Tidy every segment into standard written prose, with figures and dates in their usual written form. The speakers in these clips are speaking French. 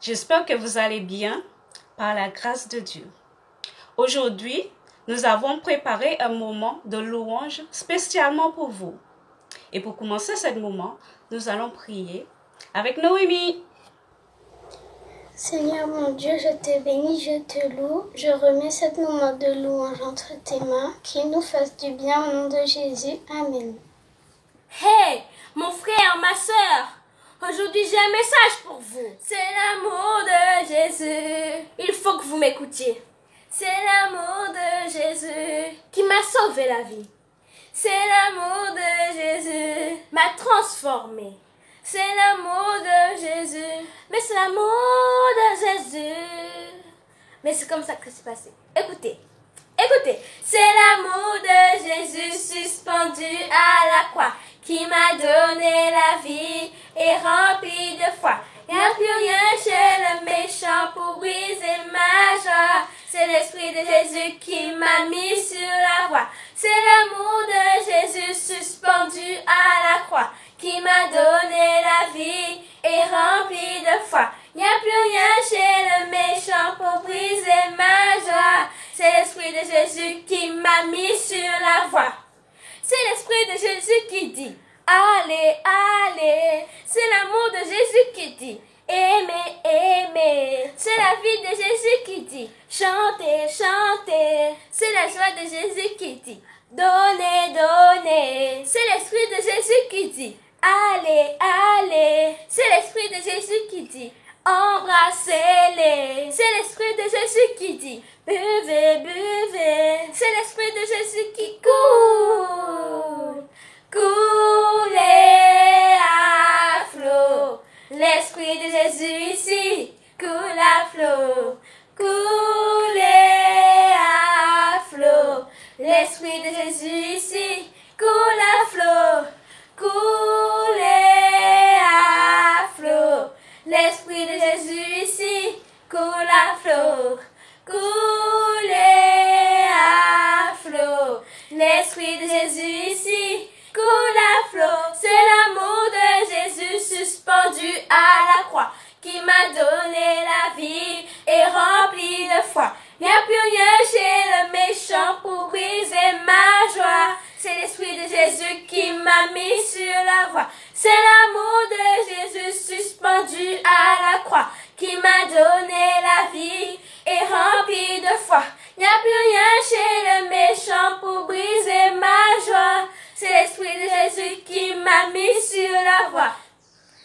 J'espère que vous allez bien par la grâce de Dieu. Aujourd'hui, nous avons préparé un moment de louange spécialement pour vous. Et pour commencer ce moment, nous allons prier avec Noémie. Seigneur mon Dieu, je te bénis, je te loue. Je remets ce moment de louange entre tes mains, qu'il nous fasse du bien au nom de Jésus. Amen. Hey, mon frère, ma soeur, aujourd'hui j'ai un message pour vous. C'est l'amour de Jésus. Il faut que vous m'écoutiez. C'est l'amour de Jésus qui m'a sauvé la vie. C'est l'amour de Jésus m'a transformé. C'est l'amour de Jésus. Mais c'est l'amour de Jésus. Mais c'est comme ça que c'est passé. Écoutez. Écoutez. C'est l'amour de Jésus suspendu à la croix qui m'a donné la vie et rempli de foi. Il n'y a plus rien chez le méchant pour briser ma joie. C'est l'Esprit de Jésus qui m'a mis sur la voie. C'est l'amour de Jésus suspendu à la croix qui m'a donné la vie et rempli de foi. Il n'y a plus rien chez le méchant pour briser ma joie. C'est l'Esprit de Jésus qui m'a mis sur la voie. C'est l'Esprit de Jésus qui dit allez, allez. C'est l'amour de Jésus qui dit aimez, aimez. C'est la vie de Jésus qui dit chantez, chantez. C'est la joie de Jésus qui dit donnez, donnez. C'est l'Esprit de Jésus qui dit allez, allez. C'est l'Esprit de Jésus qui dit embrassez-les. C'est l'Esprit de Jésus qui dit buvez, buvez. C'est l'Esprit de Jésus qui coule. Couler à flot. L'Esprit de Jésus ici coule à flot. Couler à flot. L'Esprit de Jésus ici coule à flot. Couler à flot. L'Esprit de Jésus ici coule à flot. Couler à flot. L'Esprit de Jésus ici coule à flot. C'est l'amour de Jésus suspendu à la croix qui m'a donné la vie et rempli de foi. Il n'y a plus rien chez le méchant pour briser ma joie. C'est l'Esprit de Jésus qui m'a mis sur la voie. C'est l'amour de Jésus suspendu à la croix qui m'a donné la vie et rempli de foi. Il n'y a plus rien chez le méchant pour briser ma joie. C'est l'Esprit de Jésus qui m'a mis sur la voie.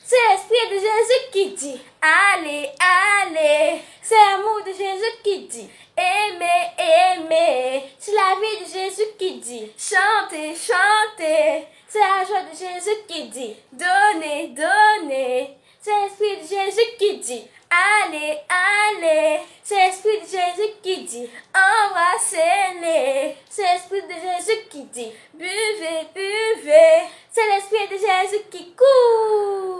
C'est l'Esprit de Jésus qui dit allez, allez. C'est l'amour de Jésus qui dit aimez, aimez. C'est la vie de Jésus qui dit chantez, chantez. C'est la joie de Jésus qui dit donnez, donnez. C'est l'Esprit de Jésus qui dit allez, allez. C'est l'Esprit de Jésus qui dit embrassez-les. C'est l'Esprit de Jésus qui dit buvez, buvez. C'est l'Esprit de Jésus qui coule.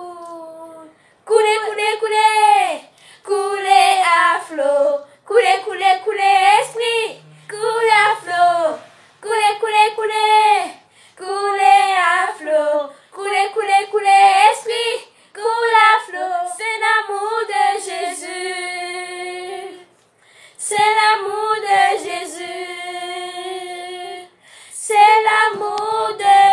Coulez, coulez, coulez. Coulez à flot. Coulez, coulez, coulez. Esprit, coulez à flot. Coulez, coulez, coulez. Coulez à flot. Coulez, coulez, coulez. Esprit, coule à flot. C'est l'amour de Jésus. C'est l'amour de Jésus. C'est l'amour de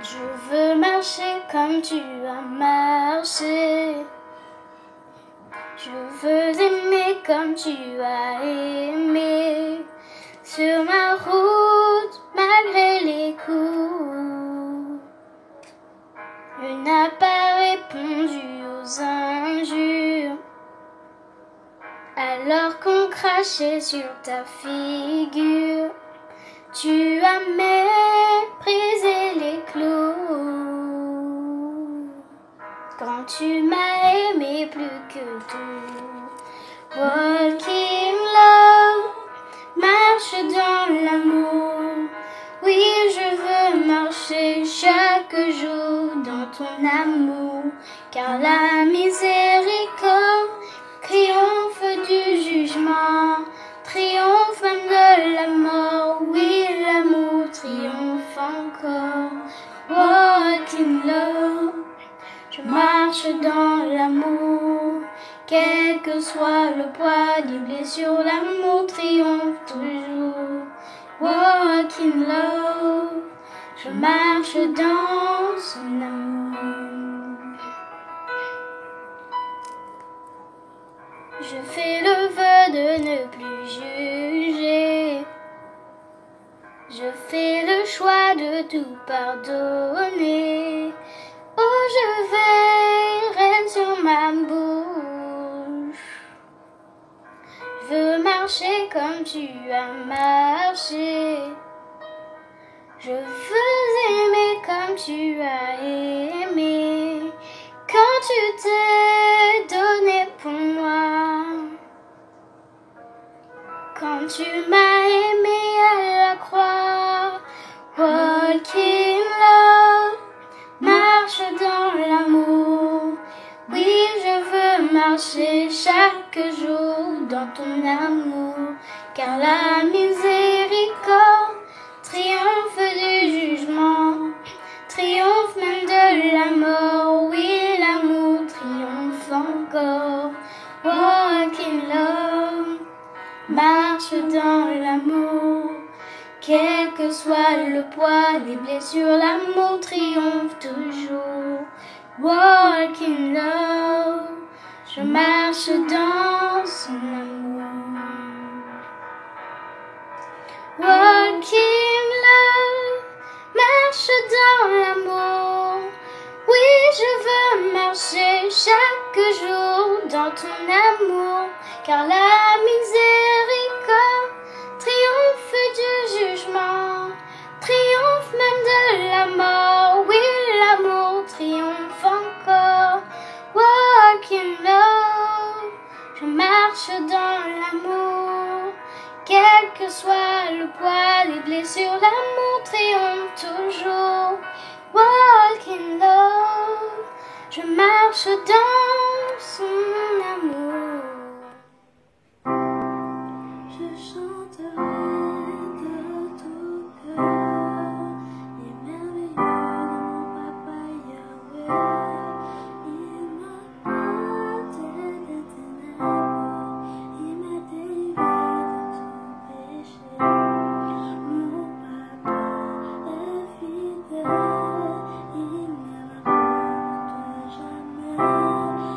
Je veux marcher comme tu as marché. Je veux aimer comme tu as aimé. Sur ma route, malgré les coups, je n'ai pas répondu aux injures, alors qu'on crachait sur ta figure. Tu as méprisé les clous quand tu m'as aimé plus que tout. Walking love, marche dans l'amour. Oui, je veux marcher chaque jour dans ton amour, car la miséricorde triomphe du jugement, triomphe même de la mort. Oui, l'amour triomphe encore. Walking love, je marche dans l'amour. Quel que soit le poids des blessures, l'amour triomphe toujours. Walk in love, je marche dans son amour. Je fais le vœu de ne plus juger. Je fais le choix de tout pardonner. Oh, je veillerai sur ma bouche. Je veux marcher comme tu as marché. Je veux aimer comme tu as aimé. Quand tu t'es donné pour moi. Quand tu m'as aimé à la croix. Walking love, marche dans l'amour. Oui, je veux marcher chaque jour dans ton amour, car la miséricorde triomphe du jugement, triomphe même de la mort. Oui, l'amour triomphe encore. Walk in love, marche dans l'amour. Quel que soit le poids des blessures, l'amour triomphe toujours. Walk in love, je marche dans son amour. Walk in love, marche dans l'amour. Oui, je veux marcher chaque jour dans ton amour, car la miséricorde triomphe du jugement, triomphe même de la mort. Oui, l'amour triomphe encore. Walk in love, je marche dans l'amour. Quel que soit le poids des blessures, l'amour triomphe toujours. Walk in love, je marche dans son amour. Je chanterai de tout cœur les merveilleux de mon papa Yahweh. Il m'a porté des ténèbres, il m'a délivré de tout péché. Mon papa est fidèle, il ne m'abandonne jamais.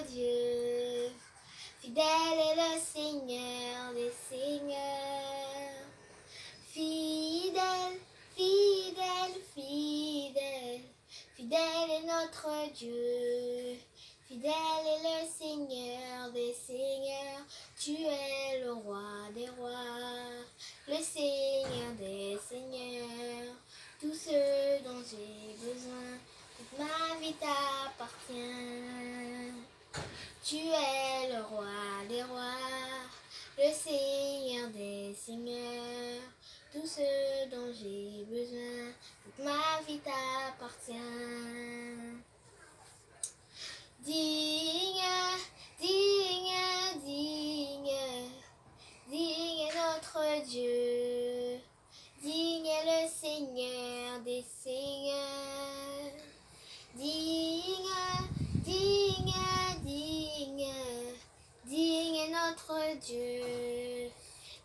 Dieu. Fidèle est le Seigneur des seigneurs. Fidèle, fidèle, fidèle. Fidèle est notre Dieu. Fidèle est le Seigneur des seigneurs. Tu es le roi des rois. Le Seigneur des seigneurs. Tout ce dont j'ai besoin, toute ma vie t'appartient. Tu es le roi des rois, le Seigneur des seigneurs. Tout ce dont j'ai besoin, toute ma vie t'appartient. Digne, digne, digne, digne est notre Dieu. Digne est le Seigneur des seigneurs. Digne, digne, digne, digne est notre Dieu.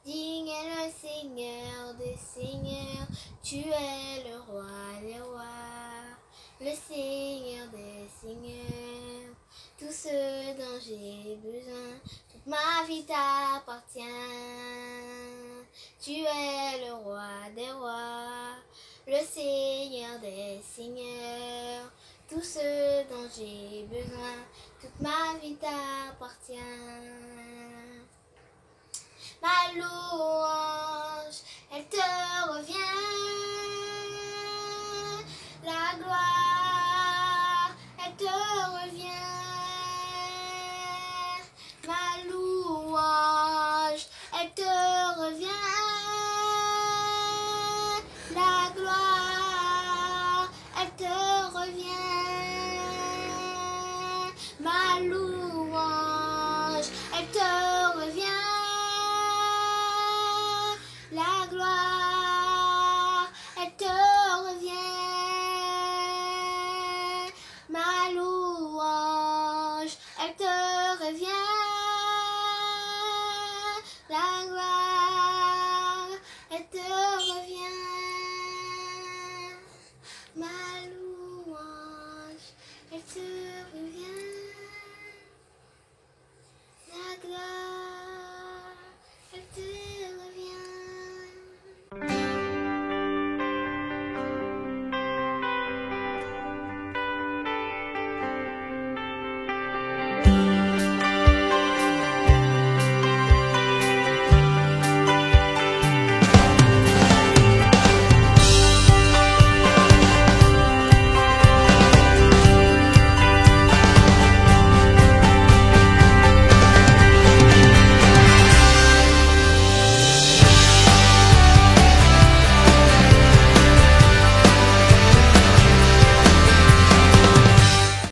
Digne est le Seigneur des seigneurs. Tu es le roi des rois, le Seigneur des seigneurs. Tout ce dont j'ai besoin, toute ma vie t'appartient. Tu es le roi des rois, le Seigneur des seigneurs. Tout ce dont j'ai besoin, toute ma vie t'appartient. Ma louange, elle te revient.